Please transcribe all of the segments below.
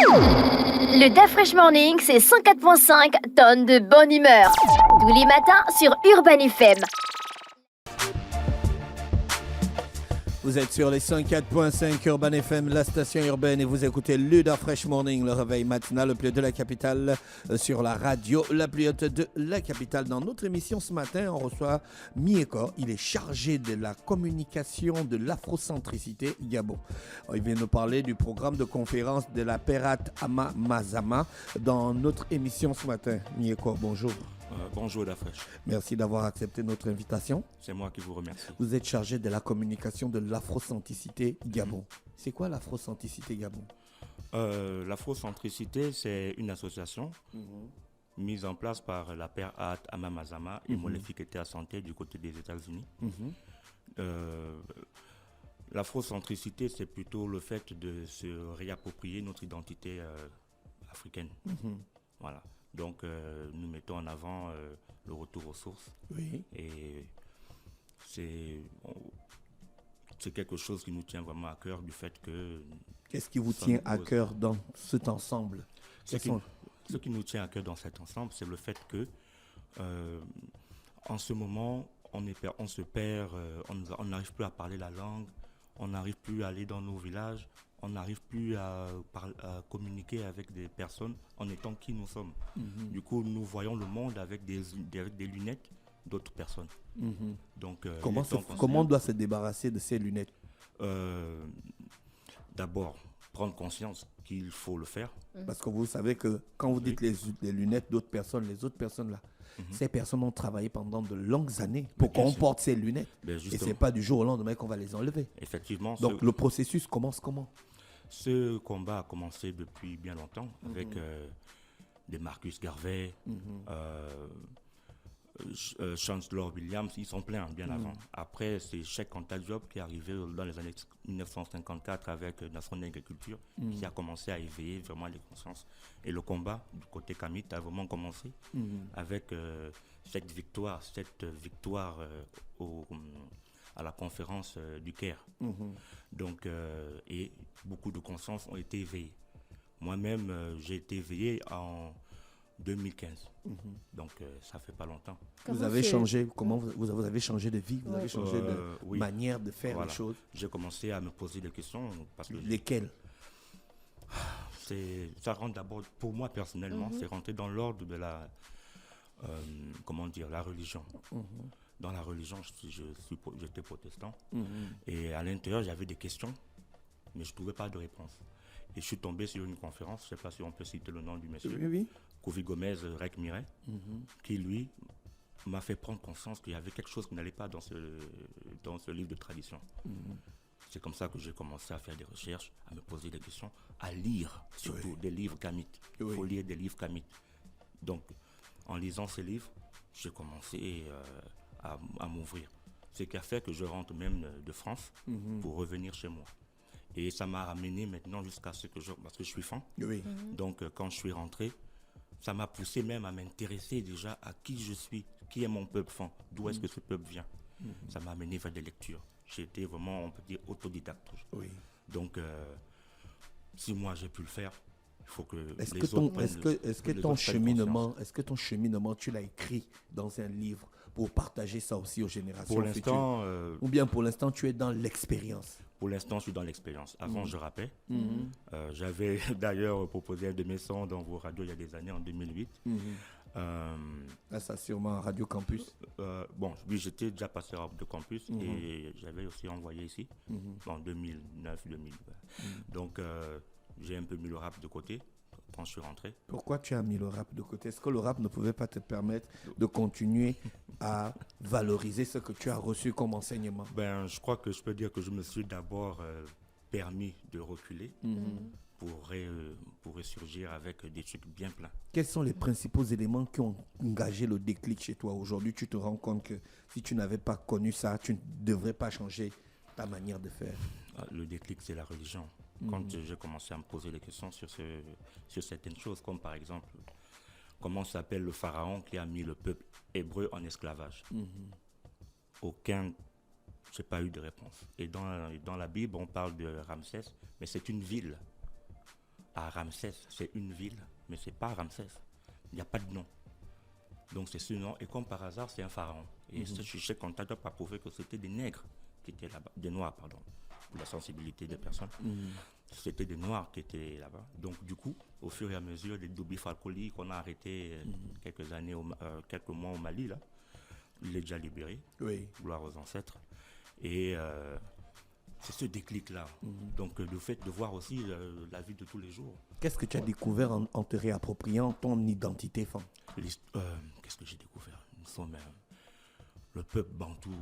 Le DAF Fresh Morning, c'est 104.5 tonnes de bonne humeur. Tous les matins sur Urban FM. Vous êtes sur les 104.5 Urban FM, la station urbaine, et vous écoutez le DAF Fresh Morning, le réveil matinal, le plus haut de la capitale, sur la radio, la plus haute de la capitale. Dans notre émission ce matin, on reçoit Mieko. Il est chargé de la communication de l'afrocentricité Gabon. Il vient nous parler du programme de conférence de la Perat Ama Mazama dans notre émission ce matin. Mieko, bonjour. Bonjour DAF Fresh. Merci d'avoir accepté notre invitation. C'est moi qui vous remercie. Vous êtes chargé de la communication de l'afrocentricité Gabon. C'est quoi l'afrocentricité Gabon? L'afrocentricité, c'est une association mise en place par la Perat Ama Mazama et Moléfique à Santé du côté des États-Unis. L'afrocentricité, c'est plutôt le fait de se réapproprier notre identité africaine. Voilà. Donc, nous mettons en avant le retour aux sources. Oui. Et c'est quelque chose qui nous tient vraiment à cœur du fait que... Qu'est-ce qui vous tient à cœur dans cet ensemble? Ce qui nous tient à cœur dans cet ensemble, c'est le fait que, en ce moment, on se perd, on n'arrive plus à parler la langue, on n'arrive plus à aller dans nos villages, on n'arrive plus à communiquer avec des personnes en étant qui nous sommes. Du coup, nous voyons le monde avec des lunettes d'autres personnes. Donc, comment on doit se débarrasser de ces lunettes? D'abord, prendre conscience qu'il faut le faire. Parce que vous savez que quand vous dites les lunettes d'autres personnes, les autres personnes là, ces personnes ont travaillé pendant de longues années pour qu'on porte ces lunettes. Et ce n'est pas du jour au lendemain qu'on va les enlever. Effectivement. Donc le processus commence comment? Ce combat a commencé depuis bien longtemps avec des Marcus Garvey, Chancellor Williams, ils sont pleins bien avant. Après, c'est Cheikh Anta Diop qui est arrivé dans les années 1954 avec Nation d'agriculture qui a commencé à éveiller vraiment les consciences. Et le combat du côté Kamit a vraiment commencé avec cette victoire à la conférence du Caire. Donc, et beaucoup de consciences ont été éveillées. Moi-même, j'ai été éveillé en 2015. Donc, ça fait pas longtemps. Vous avez changé, vous avez changé de vie, vous avez changé de manière de faire les choses. J'ai commencé à me poser des questions. Parce que lesquelles? Ça rentre d'abord, pour moi personnellement, c'est rentré dans l'ordre de la, la religion. Dans la religion, j'étais protestant. Et à l'intérieur, j'avais des questions, mais je ne trouvais pas de réponse. Et je suis tombé sur une conférence, je ne sais pas si on peut citer le nom du monsieur, Kofi Gomez Rek Miret, qui, lui, m'a fait prendre conscience qu'il y avait quelque chose qui n'allait pas dans ce livre de tradition. C'est comme ça que j'ai commencé à faire des recherches, à me poser des questions, à lire surtout des livres kamites. Il faut lire des livres kamites. Donc, en lisant ces livres, j'ai commencé à m'ouvrir. Ce qui a fait que je rentre même de France pour revenir chez moi. Et ça m'a ramené maintenant jusqu'à ce que parce que je suis fan. Donc, quand je suis rentré, ça m'a poussé même à m'intéresser déjà à qui je suis, qui est mon peuple fan, d'où est-ce que ce peuple vient. Ça m'a amené vers des lectures. J'étais vraiment, on peut dire, autodidacte. Donc, si moi j'ai pu le faire, il faut que les autres est-ce que ton cheminement, tu l'as écrit dans un livre pour partager ça aussi aux générations pour l'instant, ou bien pour l'instant, tu es dans l'expérience? Pour l'instant, je suis dans l'expérience. Avant, je rappais. J'avais d'ailleurs proposé un de mes sons dans vos radios il y a des années, en 2008. Là, ça sûrement Radio Campus. Oui, j'étais déjà passé à Radio Campus et j'avais aussi envoyé ici en 2009-2020. Donc, j'ai un peu mis le rap de côté quand je suis rentré. Pourquoi tu as mis le rap de côté? Est-ce que le rap ne pouvait pas te permettre de continuer à valoriser ce que tu as reçu comme enseignement? Je crois que je peux dire que je me suis d'abord permis de reculer pour ressurgir avec des trucs bien pleins. Quels sont les principaux éléments qui ont engagé le déclic chez toi? Aujourd'hui, tu te rends compte que si tu n'avais pas connu ça, tu ne devrais pas changer ta manière de faire. Le déclic, c'est la religion. Quand j'ai commencé à me poser des questions sur certaines choses, comme par exemple, comment s'appelle le pharaon qui a mis le peuple hébreu en esclavage? J'ai pas eu de réponse. Et dans la Bible, on parle de Ramsès, mais c'est une ville. à Ramsès. C'est une ville, mais c'est pas Ramsès. Il n'y a pas de nom. Donc c'est ce nom, et comme par hasard, c'est un pharaon. Et ce Cheikh Anta Diop a prouvé que c'était des nègres qui étaient là-bas, des noirs, pardon, pour la sensibilité des personnes. C'était des noirs qui étaient là-bas. Donc du coup, au fur et à mesure, les Dobi Falcoli qu'on a arrêté quelques mois au Mali, là, il est déjà libéré, gloire aux ancêtres. Et c'est ce déclic-là. Donc le fait de voir aussi la vie de tous les jours. Qu'est-ce que tu as découvert en te réappropriant ton identité femme? Qu'est-ce que j'ai découvert? Nous sommes le peuple bantou.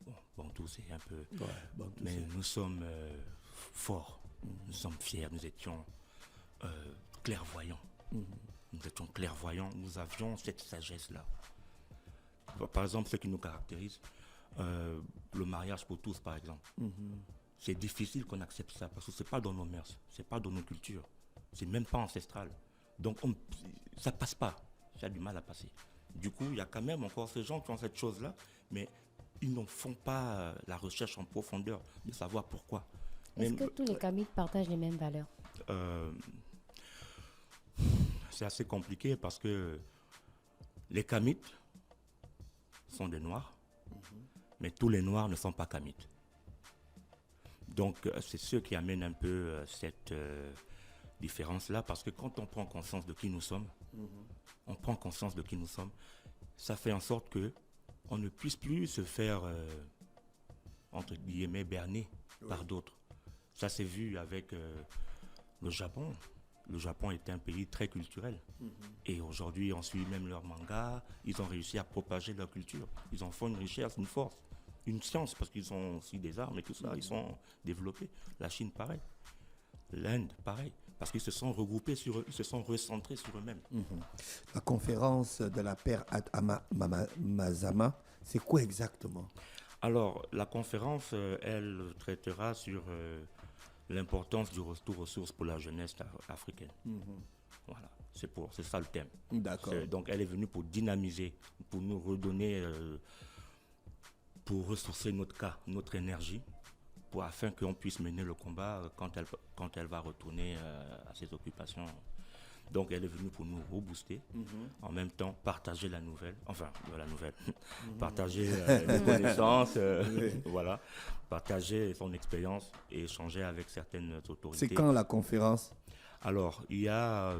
Bon, bantou c'est un peu... bantou, mais nous sommes forts, nous sommes fiers, nous étions clairvoyants. Nous étions clairvoyants, nous avions cette sagesse-là. Par exemple, ce qui nous caractérise, le mariage pour tous, par exemple. C'est difficile qu'on accepte ça parce que c'est pas dans nos mœurs, c'est pas dans nos cultures, c'est même pas ancestral. Donc ça passe pas, ça a du mal à passer. Du coup, il y a quand même encore ces gens qui ont cette chose-là, mais ils n'en font pas la recherche en profondeur de savoir pourquoi. Est-ce que tous les Kamites partagent les mêmes valeurs? C'est assez compliqué parce que les Kamites sont des Noirs, mais tous les Noirs ne sont pas Kamites. Donc c'est ce qui amène un peu cette différence-là, parce que quand on prend conscience de qui nous sommes, ça fait en sorte que on ne puisse plus se faire, entre guillemets, berner par d'autres. Ça s'est vu avec le Japon. Le Japon est un pays très culturel. Et aujourd'hui, on suit même leurs mangas. Ils ont réussi à propager leur culture. Ils en font une richesse, une force, une science, parce qu'ils ont aussi des armes et tout ça. Ils sont développés. La Chine, pareil. L'Inde, pareil. Parce qu'ils se sont regroupés sur eux, ils se sont recentrés sur eux-mêmes. La conférence de la Père Mazama, c'est quoi exactement? Alors, la conférence, elle traitera sur l'importance du retour aux sources pour la jeunesse africaine. Voilà, c'est ça le thème. D'accord. Donc, elle est venue pour dynamiser, pour nous redonner, pour ressourcer notre énergie, afin qu'on puisse mener le combat quand elle va retourner à ses occupations. Donc elle est venue pour nous rebooster, en même temps partager la nouvelle, partager les connaissances, voilà, partager son expérience et échanger avec certaines autorités. C'est quand la conférence? Alors,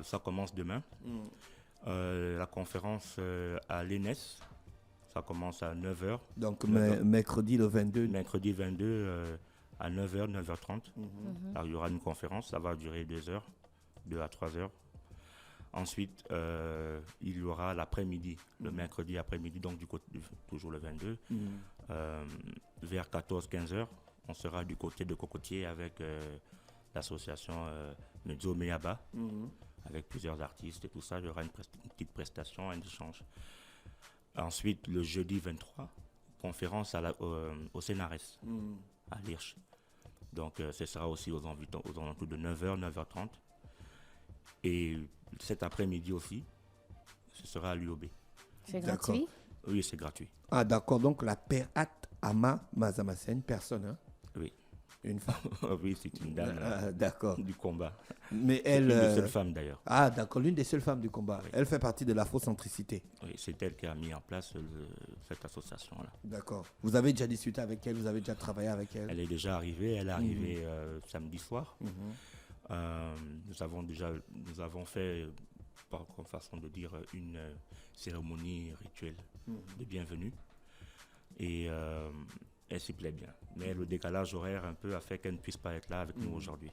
ça commence demain. La conférence à l'ENES, ça commence à 9h. Donc mercredi le 22. Mercredi 22 à 9h, 9h30. Alors, il y aura une conférence, ça va durer 2 heures, 2 à 3 heures. Ensuite, il y aura l'après-midi, le mercredi après-midi, donc toujours le 22, vers 14-15 heures. On sera du côté de Cocotier avec l'association Medzo Meyaba, avec plusieurs artistes et tout ça. Il y aura une petite prestation, un échange. Ensuite, le jeudi 23, conférence au CNRS, à Lirch. Donc, ce sera aussi aux alentours de 9h, 9h30. Et cet après-midi aussi, ce sera à l'UOB. C'est gratuit? Oui, c'est gratuit. Ah, d'accord. Donc, la Père Mazama, c'est une personne, hein? Oui. Une femme? Oui, c'est une dame d'accord. du combat. Mais elle... L'une des seules femmes, d'ailleurs. Ah, d'accord. L'une des seules femmes du combat. Oui. Elle fait partie de l'afrocentricité. Oui, c'est elle qui a mis en place cette association-là. D'accord. Vous avez déjà discuté avec elle? Vous avez déjà travaillé avec elle? Elle est déjà arrivée. Elle est arrivée samedi soir. Nous avons fait, par façon de dire, une cérémonie rituelle de bienvenue. Et elle s'y plaît bien. Mais le décalage horaire un peu a fait qu'elle ne puisse pas être là avec nous aujourd'hui.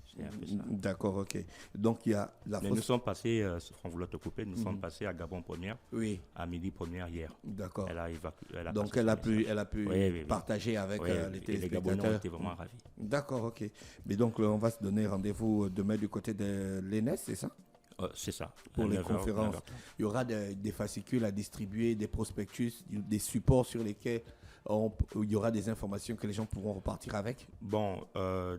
C'est un peu ça. D'accord, ok. Donc il y a la Mais nous sommes passés, sans vouloir te couper, nous sommes passés à Gabon première, à midi première hier. D'accord. Donc elle a pu partager avec les téléspectateurs. Les Gabonais ont été vraiment ravis. D'accord, ok. Mais donc on va se donner rendez-vous demain du côté de l'ENES, c'est ça? C'est ça. Pour les conférences. 9h30. Il y aura des fascicules à distribuer, des prospectus, des supports sur lesquels il y aura des informations que les gens pourront repartir avec. Bon,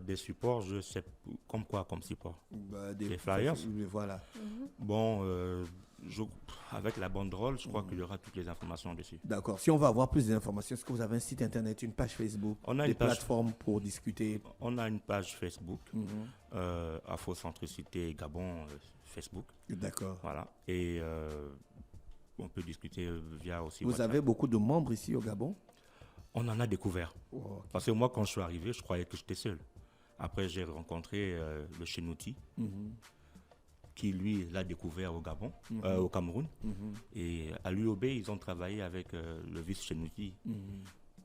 des supports, je sais comme quoi comme support? Des flyers. Voilà. Bon, Avec la banderole, je crois qu'il y aura toutes les informations dessus. D'accord. Si on veut avoir plus d'informations, est-ce que vous avez un site internet, une page Facebook, des plateformes pour discuter? On a une page Facebook, Afrocentricité Gabon Facebook. D'accord. Voilà. Et on peut discuter via aussi Vous WhatsApp. avez beaucoup de membres ici au Gabon? On en a découvert. Oh, okay. Parce que moi, quand je suis arrivé, je croyais que j'étais seul. Après, j'ai rencontré le Chenouti, qui lui l'a découvert au Gabon, au Cameroun. Et à l'UOB, ils ont travaillé avec le vice Chenouti.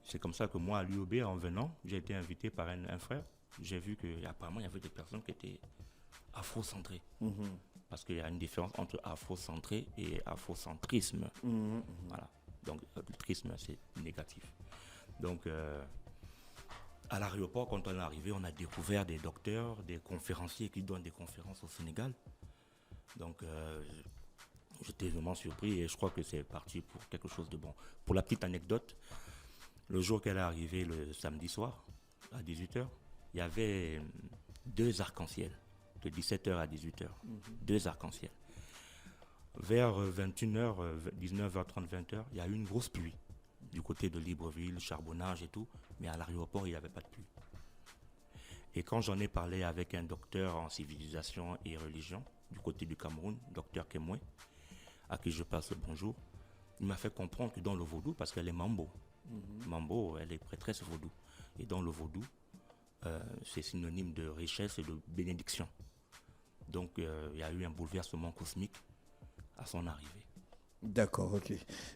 C'est comme ça que moi, à l'UOB, en venant, j'ai été invité par un frère. J'ai vu qu'apparemment, il y avait des personnes qui étaient afrocentrées. Parce qu'il y a une différence entre afrocentré et afrocentrisme. Voilà. Donc, le trisme, c'est négatif. Donc, à l'aéroport, quand on est arrivé, on a découvert des docteurs, des conférenciers qui donnent des conférences au Sénégal. Donc, j'étais vraiment surpris et je crois que c'est parti pour quelque chose de bon. Pour la petite anecdote, le jour qu'elle est arrivée, le samedi soir, à 18h, il y avait 2 arcs-en-ciel, de 17h à 18h, 2 arcs-en-ciel. Vers 21h, 19h30, 20h, il y a eu une grosse pluie du côté de Libreville, Charbonnage et tout, mais à l'aéroport, il n'y avait pas de pluie. Et quand j'en ai parlé avec un docteur en civilisation et religion du côté du Cameroun, docteur Kemwe, à qui je passe le bonjour, il m'a fait comprendre que dans le vaudou, parce qu'elle est Mambo, Mambo, elle est prêtresse vaudou, et dans le vaudou, c'est synonyme de richesse et de bénédiction. Donc il y a eu un bouleversement cosmique à son arrivée. D'accord, ok.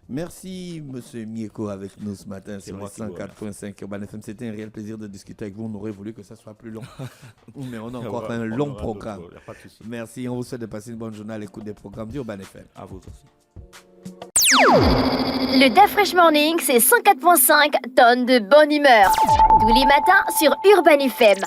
Merci, monsieur Mieko, avec nous ce matin sur le 104.5 Urban FM. C'était un réel plaisir de discuter avec vous. On aurait voulu que ça soit plus long, mais on a encore un long programme. Merci, on vous souhaite de passer une bonne journée à l'écoute des programmes d'Urban FM. À vous aussi. Le DAF Fresh Morning, c'est 104.5 tonnes de bonne humeur. Tous les matins sur Urban FM.